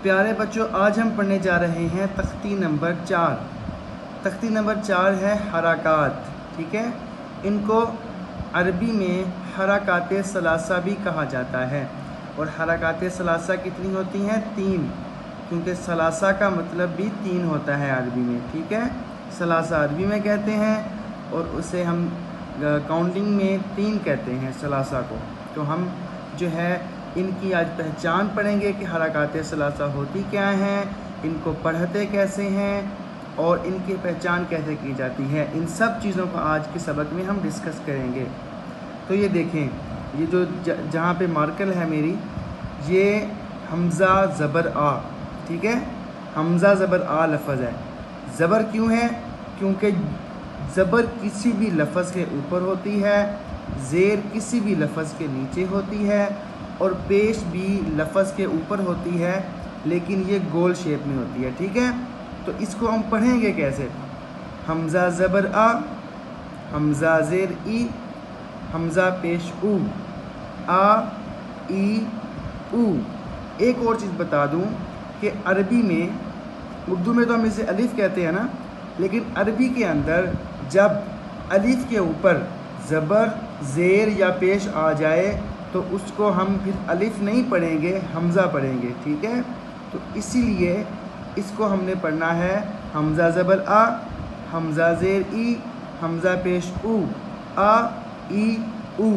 پیارے بچوں، آج ہم پڑھنے جا رہے ہیں تختی نمبر 4۔ تختی نمبر 4 ہے حرکات، ٹھیک ہے۔ ان کو عربی میں حرکات ثلاثہ بھی کہا جاتا ہے، اور حرکات ثلاثہ کتنی ہوتی ہیں؟ 3، کیونکہ ثلاثہ کا مطلب بھی 3 ہوتا ہے عربی میں، ٹھیک ہے۔ ثلاثہ عربی میں کہتے ہیں اور اسے ہم کاؤنٹنگ میں 3 کہتے ہیں ثلاثہ کو۔ تو ہم جو ہے ان کی آج پہچان پڑھیں گے کہ حرکات ثلاثہ ہوتی کیا ہیں، ان کو پڑھتے کیسے ہیں اور ان کی پہچان کیسے کی جاتی ہے۔ ان سب چیزوں کو آج کے سبق میں ہم ڈسکس کریں گے۔ تو یہ دیکھیں، یہ جو جہاں پہ مارکر ہے میری، یہ حمزہ زبر آ، ٹھیک ہے۔ حمزہ زبر آ لفظ ہے۔ زبر کیوں ہے؟ کیونکہ زبر کسی بھی لفظ کے اوپر ہوتی ہے، زیر کسی بھی لفظ کے نیچے ہوتی ہے، اور پیش بھی لفظ کے اوپر ہوتی ہے، لیکن یہ گول شیپ میں ہوتی ہے، ٹھیک ہے۔ تو اس کو ہم پڑھیں گے کیسے؟ حمزہ زبر آ، حمزہ زیر ای، حمزہ پیش او، آ ای او۔ ایک اور چیز بتا دوں کہ عربی میں، اردو میں تو ہم اسے الف کہتے ہیں نا، لیکن عربی کے اندر جب الف کے اوپر زبر، زیر یا پیش آ جائے تو اس کو ہم پھر الف نہیں پڑھیں گے، حمزہ پڑھیں گے، ٹھیک ہے۔ تو اسی لیے اس کو ہم نے پڑھنا ہے حمزہ زبر آ، حمزہ زیر ای، حمزہ پیش او، آ ای او۔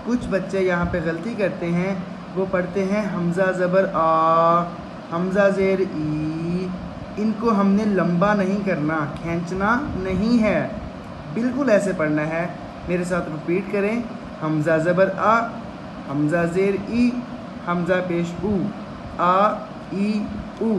کچھ بچے یہاں پہ غلطی کرتے ہیں، وہ پڑھتے ہیں حمزہ زبر آ، حمزہ زیر ای۔ ان کو ہم نے لمبا نہیں کرنا، کھینچنا نہیں ہے، بالکل ایسے پڑھنا ہے۔ میرے ساتھ رپیٹ کریں، حمزہ زبر آ، حمزہ زیر ای، حمزہ پیش او، آ ای او۔